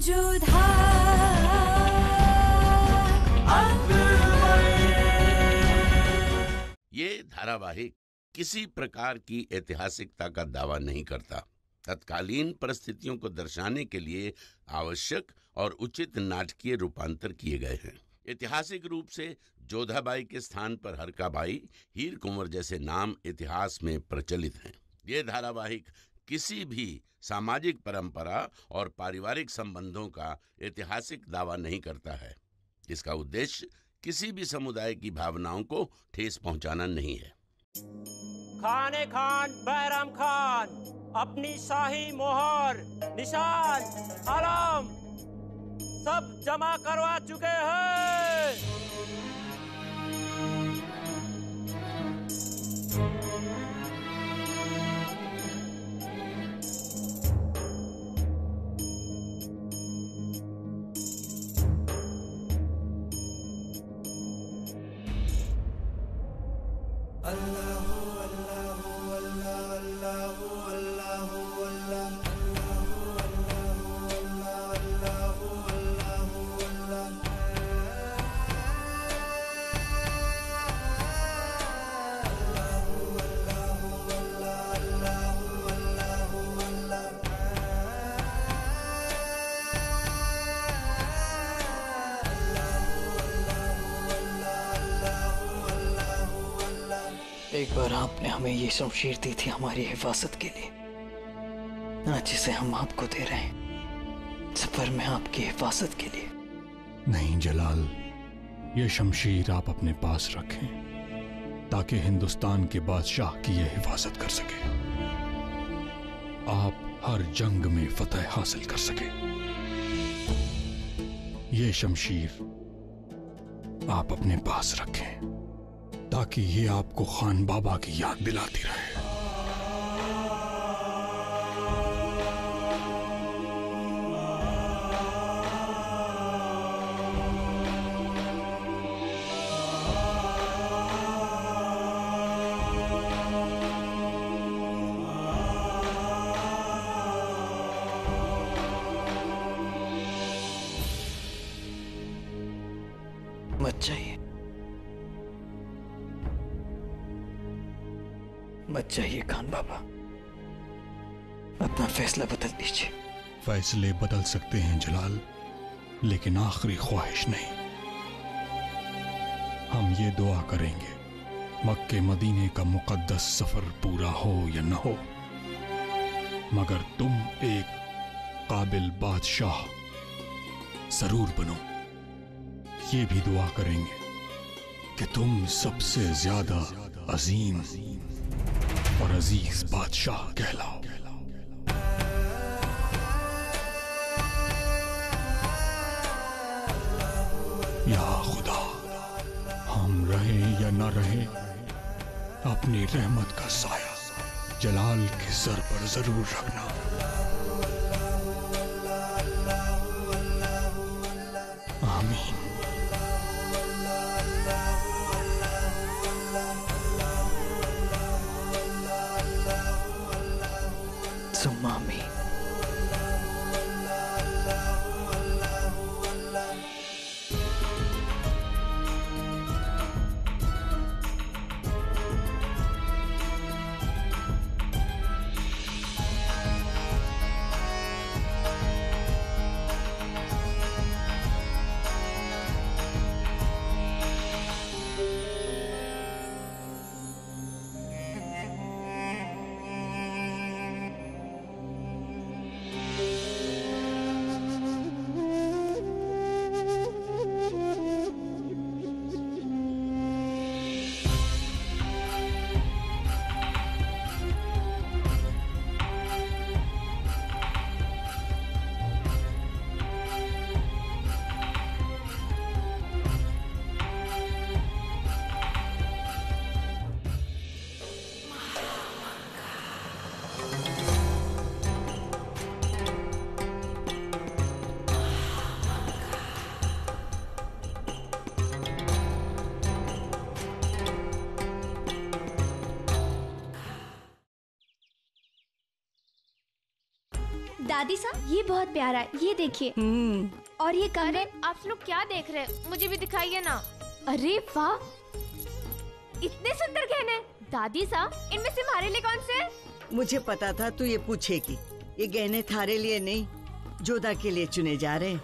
ये धारावाहिक किसी प्रकार की ऐतिहासिकता का दावा नहीं करता। तत्कालीन परिस्थितियों को दर्शाने के लिए आवश्यक और उचित नाटकीय रूपांतर किए गए हैं। ऐतिहासिक रूप से जोधाबाई के स्थान पर हरकाबाई, हीर कुंवर जैसे नाम इतिहास में प्रचलित हैं। ये धारावाहिक किसी भी सामाजिक परंपरा और पारिवारिक संबंधों का ऐतिहासिक दावा नहीं करता है। इसका उद्देश्य किसी भी समुदाय की भावनाओं को ठेस पहुंचाना नहीं है। खाने खान बैराम खान अपनी शाही मोहर, निशान, अलम सब जमा करवा चुके हैं। एक बार आपने हमें ये शमशीर दी थी हमारी हिफाजत के लिए। आज इसे हम आपको दे रहे हैं सफर में आपकी हिफाजत के लिए। नहीं जलाल, ये शमशीर आप अपने पास रखें ताकि हिंदुस्तान के बादशाह की ये हिफाजत कर सके, आप हर जंग में फतह हासिल कर सके। ये शमशीर आप अपने पास रखें ताकि ये आपको खान बाबा की याद दिलाती रहे। मत जाइए खान बाबा, अपना फैसला बदल दीजिए। फैसले बदल सकते हैं जलाल, लेकिन आखिरी ख्वाहिश नहीं। हम ये दुआ करेंगे मक्के मदीने का मुकद्दस सफर पूरा हो या न हो, मगर तुम एक काबिल बादशाह जरूर बनो। ये भी दुआ करेंगे कि तुम सबसे ज्यादा अजीम और अजीज बादशाह कहलाओ। या खुदा, हम रहे या न रहे, अपनी रहमत का साया जलाल के सर पर जरूर रखना। आमीन। सुम्मामी। दादी साहब ये बहुत प्यारा है, ये देखिए। और ये अरे आप लोग क्या देख रहे हैं, मुझे भी दिखाइए ना। अरे वाह, इतने सुंदर गहने। दादी साहब इनमें से हमारे लिए कौन से? मुझे पता था तू ये पूछेगी। ये गहने थारे लिए नहीं, जोधा के लिए चुने जा रहे हैं।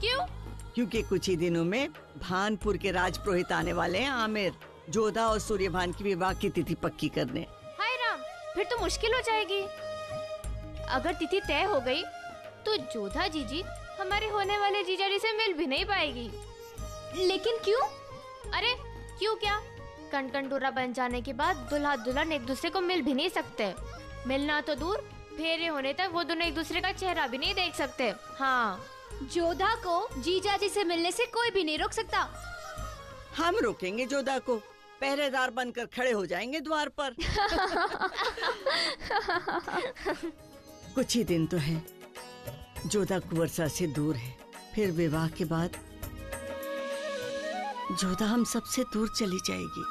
क्यों? क्योंकि कुछ ही दिनों में भानपुर के राजपुरोहित आने वाले हैं आमिर, जोधा और सूर्यभान की विवाह की तिथि पक्की करने। हाय राम, फिर तो मुश्किल हो जाएगी। अगर तिथि तय हो गई तो जोधा जीजी हमारे होने वाले जीजा जी से मिल भी नहीं पाएगी। लेकिन क्यों? अरे क्यों क्या, कण डोरा बन जाने के बाद दुल्हा दुल्हन एक दूसरे को मिल भी नहीं सकते। मिलना तो दूर, फेरे होने तक वो दोनों एक दूसरे का चेहरा भी नहीं देख सकते। हाँ, जोधा को जीजा जी से मिलने से कोई भी नहीं रोक सकता। हम रोकेंगे जोधा को, पहरेदार बनकर खड़े हो जाएंगे द्वार पर। कुछ ही दिन तो है, जोधा कुंवरसा से दूर है, फिर विवाह के बाद जोधा हम सबसे दूर चली जाएगी।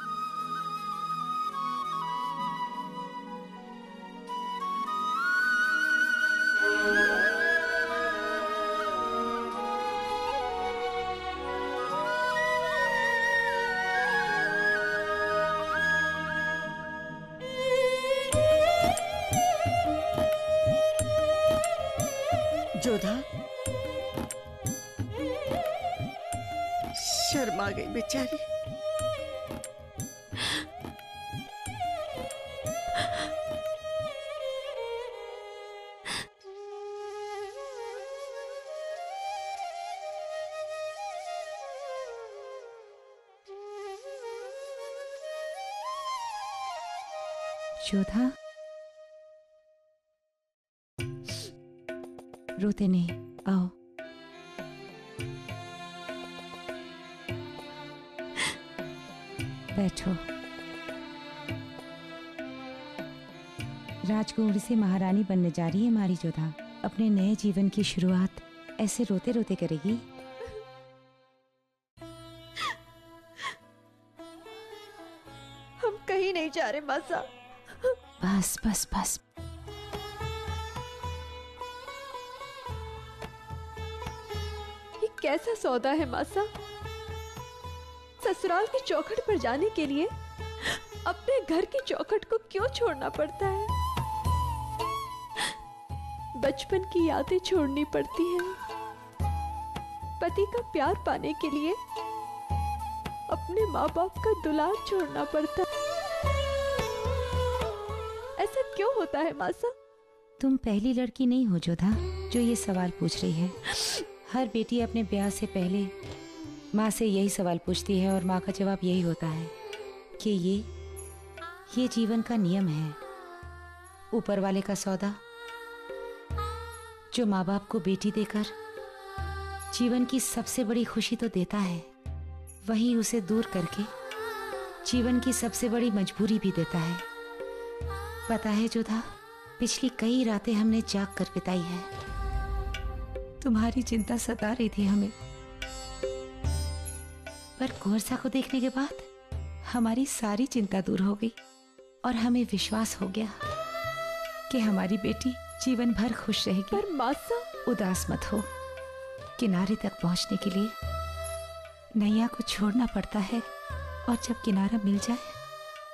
जोधा शर्मा गई बेचारी। जोधा, रोते नहीं, आओ। बैठो। राजकुमारी से महारानी बनने जा रही है हमारी जोधा। अपने नए जीवन की शुरुआत ऐसे रोते रोते करेगी। हम कहीं नहीं जा रहे मासा। बस बस बस, ये कैसा सौदा है मासा? ससुराल की चौखट पर जाने के लिए अपने घर की चौखट को क्यों छोड़ना पड़ता है? बचपन की यादें छोड़नी पड़ती हैं, पति का प्यार पाने के लिए अपने माँ बाप का दुलार छोड़ना पड़ता है। ऐसा क्यों होता है मासा? तुम पहली लड़की नहीं हो जोधा जो ये सवाल पूछ रही है। हर बेटी अपने ब्याह से पहले माँ से यही सवाल पूछती है और माँ का जवाब यही होता है कि ये जीवन का नियम है, ऊपर वाले का सौदा। जो माँ बाप को बेटी देकर जीवन की सबसे बड़ी खुशी तो देता है, वहीं उसे दूर करके जीवन की सबसे बड़ी मजबूरी भी देता है। पता है जोधा, पिछली कई रातें हमने जाग कर बिताई है। तुम्हारी चिंता सता रही थी हमें, पर कुंवरसा को देखने के बाद हमारी सारी चिंता दूर हो गई और हमें विश्वास हो गया कि हमारी बेटी जीवन भर खुश रहेगी। पर मासा, उदास मत हो। किनारे तक पहुंचने के लिए नैया को छोड़ना पड़ता है, और जब किनारा मिल जाए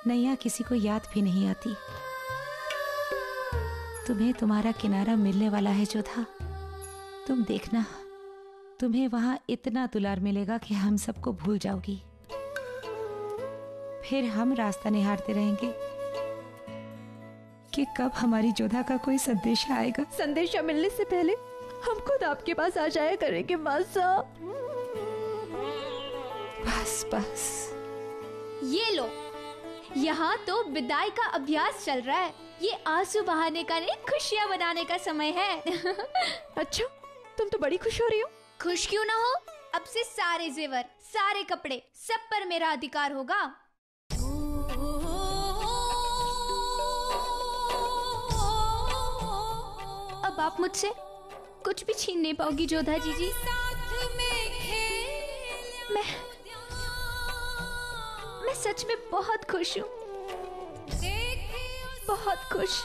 नैया किसी को याद भी नहीं आती। तुम्हें तुम्हारा किनारा मिलने वाला है जोधा। तुम देखना, तुम्हें वहां इतना दुलार मिलेगा कि हम सबको भूल जाओगी। फिर हम रास्ता निहारते रहेंगे कि कब हमारी जोधा का कोई संदेश आएगा। संदेशा मिलने से पहले हम खुद आपके पास आ जाया करेंगे मासा। बस बस, ये लो, यहाँ तो विदाई का अभ्यास चल रहा है। ये आंसू बहाने का नहीं, खुशियाँ बनाने का समय है। अच्छा, तुम तो बड़ी खुश हो रही हो। खुश क्यों ना हो, अब से सारे जेवर, सारे कपड़े, सब पर मेरा अधिकार होगा। अब आप मुझसे कुछ भी छीन नहीं पाओगी जोधा जीजी। मैं सच में बहुत खुश हूँ, बहुत खुश।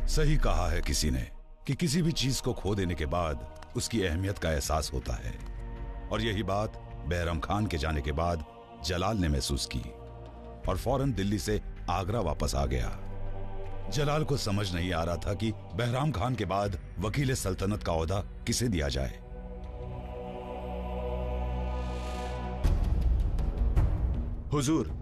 सही कहा है किसी ने कि किसी भी चीज को खो देने के बाद उसकी अहमियत का एहसास होता है, और यही बात बहराम खान के जाने के बाद जलाल ने महसूस की और फौरन दिल्ली से आगरा वापस आ गया। जलाल को समझ नहीं आ रहा था कि बहराम खान के बाद वकील सल्तनत का ओहदा किसे दिया जाए। हुजूर,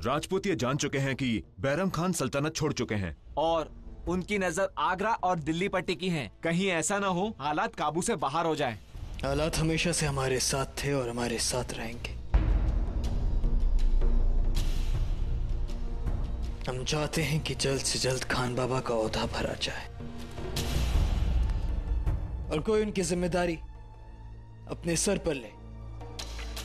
राजपूत ये जान चुके हैं कि बहराम खान सल्तनत छोड़ चुके हैं और उनकी नजर आगरा और दिल्ली पर टिकी है। कहीं ऐसा ना हो हालात काबू से बाहर हो जाए। हालात हमेशा से हमारे साथ थे और हमारे साथ रहेंगे। हम चाहते हैं कि जल्द से जल्द खान बाबा का ओहदा भरा जाए और कोई उनकी जिम्मेदारी अपने सर पर ले।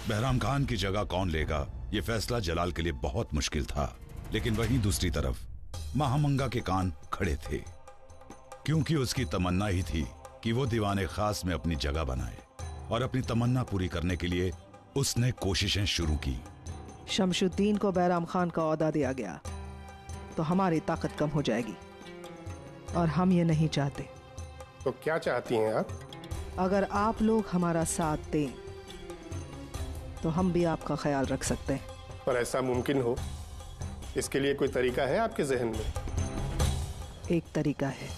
बहराम खान की जगह कौन लेगा, यह फैसला जलाल के लिए बहुत मुश्किल था। लेकिन वहीं दूसरी तरफ महामंगा के कान खड़े थे, क्योंकि उसकी तमन्ना ही थी कि वो दीवाने खास में अपनी जगह बनाए, और अपनी तमन्ना पूरी करने के लिए उसने कोशिशें शुरू की। शमशुद्दीन को बहराम खान का ओहदा दिया गया तो हमारी ताकत कम हो जाएगी, और हम ये नहीं चाहते। तो क्या चाहती हैं आप? अगर आप लोग हमारा साथ दें तो हम भी आपका ख्याल रख सकते हैं। पर ऐसा मुमकिन हो, इसके लिए कोई तरीका है आपके जहन में? एक तरीका है।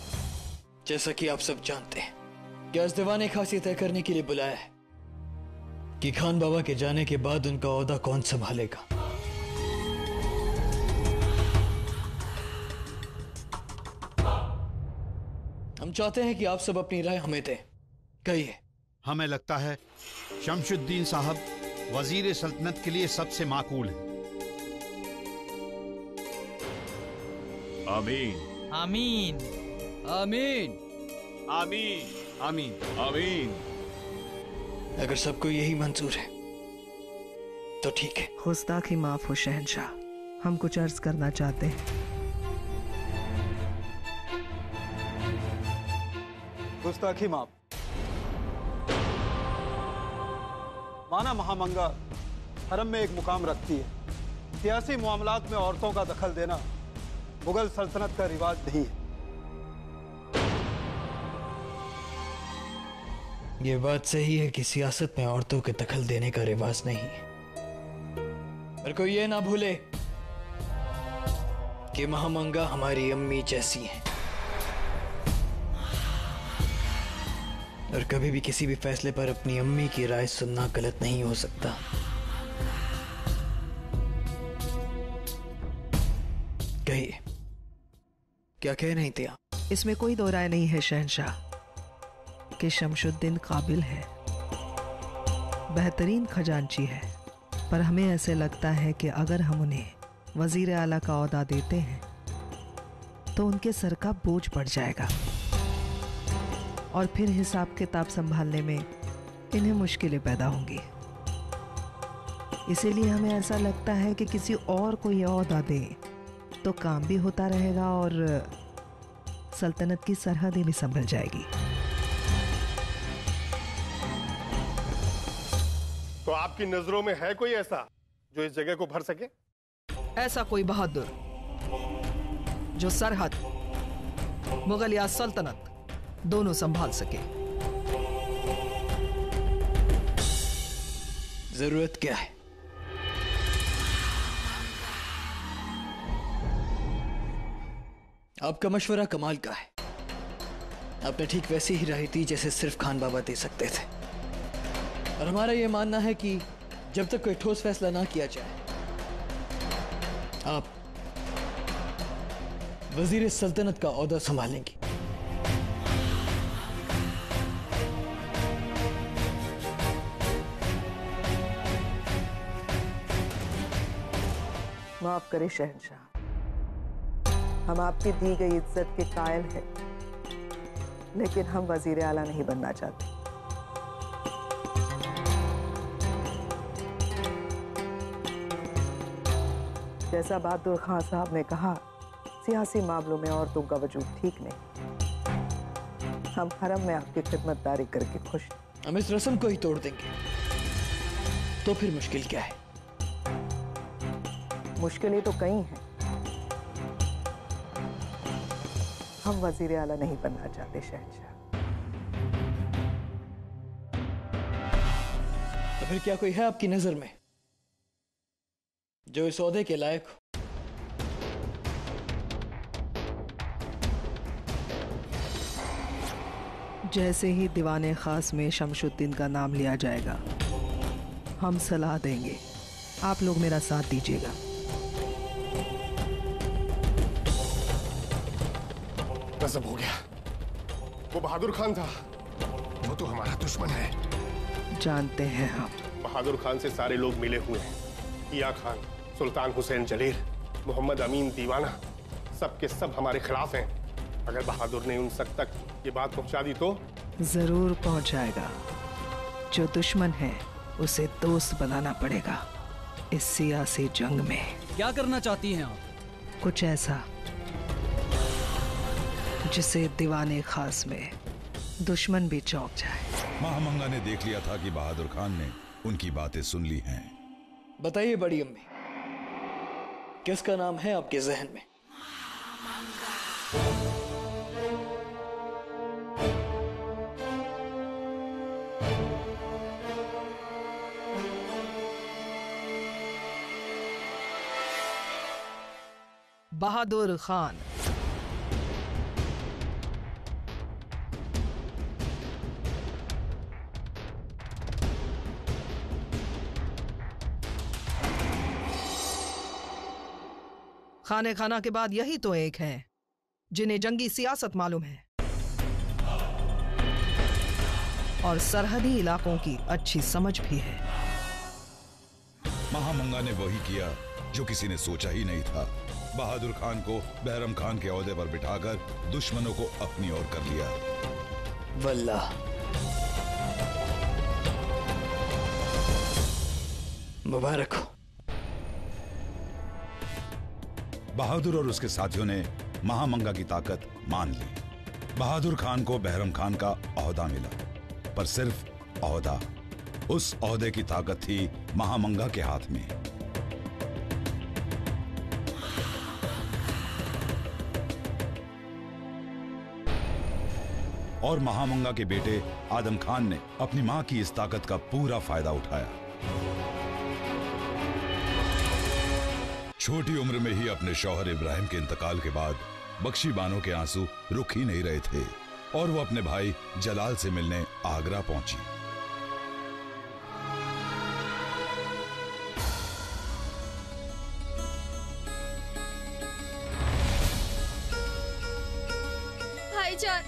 जैसा कि आप सब जानते हैं कि आज दीवाने खास ये तय करने के लिए बुलाया है कि खान बाबा के जाने के बाद उनका ओहदा कौन संभालेगा। हम चाहते हैं कि आप सब अपनी राय हमें दें। कहिए। हमें लगता है शमशुद्दीन साहब वजीर सल्तनत के लिए सबसे माकूल है। आमीन आमीन आमीन आमीन आमीन आमीन। अगर सबको यही मंजूर है तो ठीक है। गुस्ताखी माफ हो शहंशाह, हम कुछ अर्ज करना चाहते हैं। गुस्ताखी माफ। माना महामंगा हरम में एक मुकाम रखती है। सियासी मामलात में औरतों का दखल देना मुगल सल्तनत का रिवाज नहीं है। ये बात सही है कि सियासत में औरतों के दखल देने का रिवाज नहीं है, पर कोई ये ना भूले कि महामंगा हमारी अम्मी जैसी हैं और कभी भी किसी भी फैसले पर अपनी अम्मी की राय सुनना गलत नहीं हो सकता। कहिए, क्या कह रही थी आप? इसमें कोई दो राय नहीं है शहंशाह कि शमशुद्दीन काबिल है, बेहतरीन खजांची है, पर हमें ऐसे लगता है कि अगर हम उन्हें वजीर आला का ओहदा देते हैं तो उनके सर का बोझ बढ़ जाएगा और फिर हिसाब किताब संभालने में इन्हें मुश्किलें पैदा होंगी। इसीलिए हमें ऐसा लगता है कि किसी और को यह ओहदा दे तो काम भी होता रहेगा और सल्तनत की सरहदें भी संभल जाएगी। तो आपकी नजरों में है कोई ऐसा जो इस जगह को भर सके? ऐसा कोई बहादुर जो सरहद, मुगल या सल्तनत दोनों संभाल सके। जरूरत क्या है? आपका मशवरा कमाल का है। आपने ठीक वैसी ही राय दी जैसे सिर्फ खान बाबा दे सकते थे, और हमारा यह मानना है कि जब तक कोई ठोस फैसला ना किया जाए आप वजीर सल्तनत का ओहदा संभालेंगी। माफ करे शहंशाह, हम आपकी दी गई इज्जत के कायल हैं, लेकिन हम वजीर आला नहीं बनना चाहते। जैसा बहादुर खान साहब ने कहा, सियासी मामलों में औरतों का वजूद ठीक नहीं। हम हरम में आपकी खिदमतदारी करके खुश हैं। हम इस रस्म को ही तोड़ देंगे तो फिर मुश्किल क्या है? मुश्किलें तो कई हैं। हम वजीर आला नहीं बनना चाहते शहंशाह। तो फिर क्या कोई है आपकी नजर में जो इस ओहदे के लायक हो? जैसे ही दीवाने खास में शमशुद्दीन का नाम लिया जाएगा, हम सलाह देंगे, आप लोग मेरा साथ दीजिएगा। गजब हो गया, वो बहादुर खान था। वो तो हमारा दुश्मन है। जानते हैं हम। बहादुर खान से सारे लोग मिले हुए हैं। किया खान, सुल्तान हुसैन जलील, मोहम्मद अमीन दीवाना, सब के सब हमारे खिलाफ हैं। अगर बहादुर ने उन सब तक ये बात पहुंचा दी तो जरूर पहुंचाएगा। जो दुश्मन है उसे दोस्त बनाना पड़ेगा इस सियासी जंग में। क्या करना चाहती हैं आप? कुछ ऐसा जिसे दीवाने खास में दुश्मन भी चौंक जाए। महामंगा ने देख लिया था कि बहादुर खान ने उनकी बातें सुन ली हैं। बताइए बड़ी अम्मी, किसका नाम है आपके जहन में? बहादुर खान। खाने खाना के बाद यही तो एक हैं जिन्हें जंगी सियासत मालूम है और सरहदी इलाकों की अच्छी समझ भी है। महामंगा ने वही किया जो किसी ने सोचा ही नहीं था। बहादुर खान को बहरम खान के ओहदे पर बिठाकर दुश्मनों को अपनी ओर कर लिया। वल्लाह, मुबारक हो। बहादुर और उसके साथियों ने महामंगा की ताकत मान ली। बहादुर खान को बहरम खान का ओहदा मिला, पर सिर्फ ओहदा। उस ओहदे की ताकत थी महामंगा के हाथ में। और महामंगा के बेटे आदम खान ने अपनी मां की इस ताकत का पूरा फायदा उठाया। छोटी उम्र में ही अपने शौहर इब्राहिम के इंतकाल के बाद बख्शी बानो के आंसू रुक ही नहीं रहे थे और वो अपने भाई जलाल से मिलने आगरा पहुंची। भाईजान,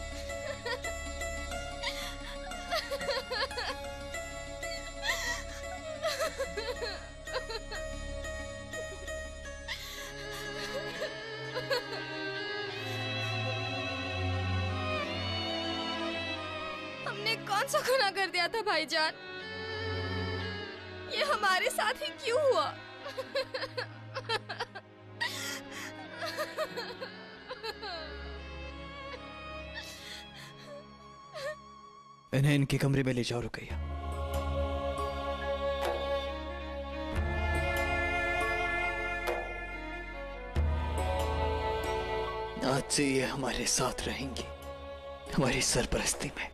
हमने कौन सा गुनाह कर दिया था भाईजान? ये हमारे साथ ही क्यों हुआ? इन्हें इनके कमरे में ले जाओ रुकैया। आज से ये हमारे साथ रहेंगी, हमारी सरपरस्ती में।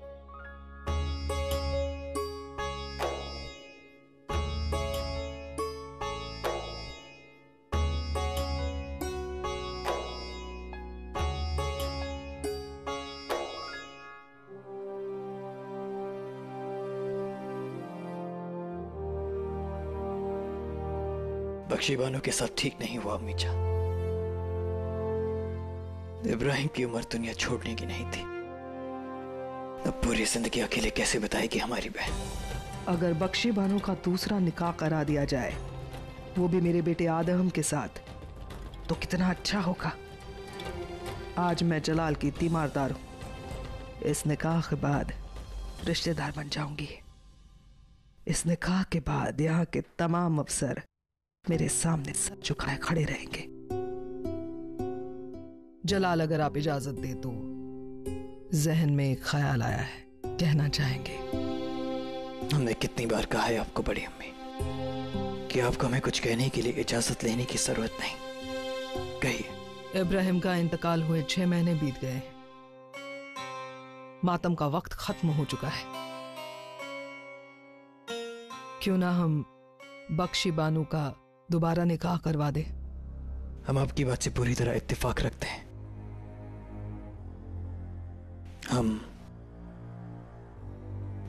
बख्शी बानो के साथ ठीक नहीं हुआ अम्मी जान। इब्राहिम की उम्र दुनिया छोड़ने की नहीं थी। अब पूरी जिंदगी अकेले कैसे बताएगी हमारी बहन? अगर बख्शी बानो का दूसरा निकाह करा दिया जाए, वो भी मेरे बेटे आदम के साथ, तो कितना अच्छा होगा। आज मैं जलाल की तीमारदार हूं। इस निकाह के बाद रिश्तेदार बन जाऊंगी। इस निकाह के बाद यहाँ के तमाम अफसर मेरे सामने सर झुकाए खड़े रहेंगे। जलाल, अगर आप इजाजत दे तो जहन में एक ख्याल आया है, कहना चाहेंगे। हमने कितनी बार कहा है आपको बड़ी अम्मी कि आपको हमें कुछ कहने के लिए इजाजत लेने की जरूरत नहीं। कहिए। इब्राहिम का इंतकाल हुए 6 महीने बीत गए। मातम का वक्त खत्म हो चुका है। क्यों ना हम बख्शी बानू का दोबारा निकाह करवा दे। हम आपकी बात से पूरी तरह इत्तेफाक रखते हैं। हम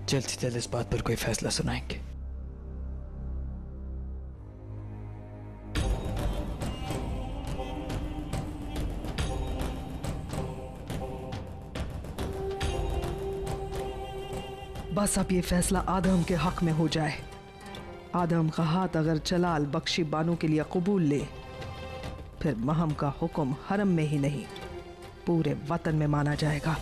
जल्द से जल्द इस बात पर कोई फैसला सुनाएंगे। बस अब ये फैसला आदम के हक में हो जाए। आदम का हाथ अगर जलाल बख्शी बानू के लिए कबूल ले, फिर महम का हुक्म हरम में ही नहीं पूरे वतन में माना जाएगा।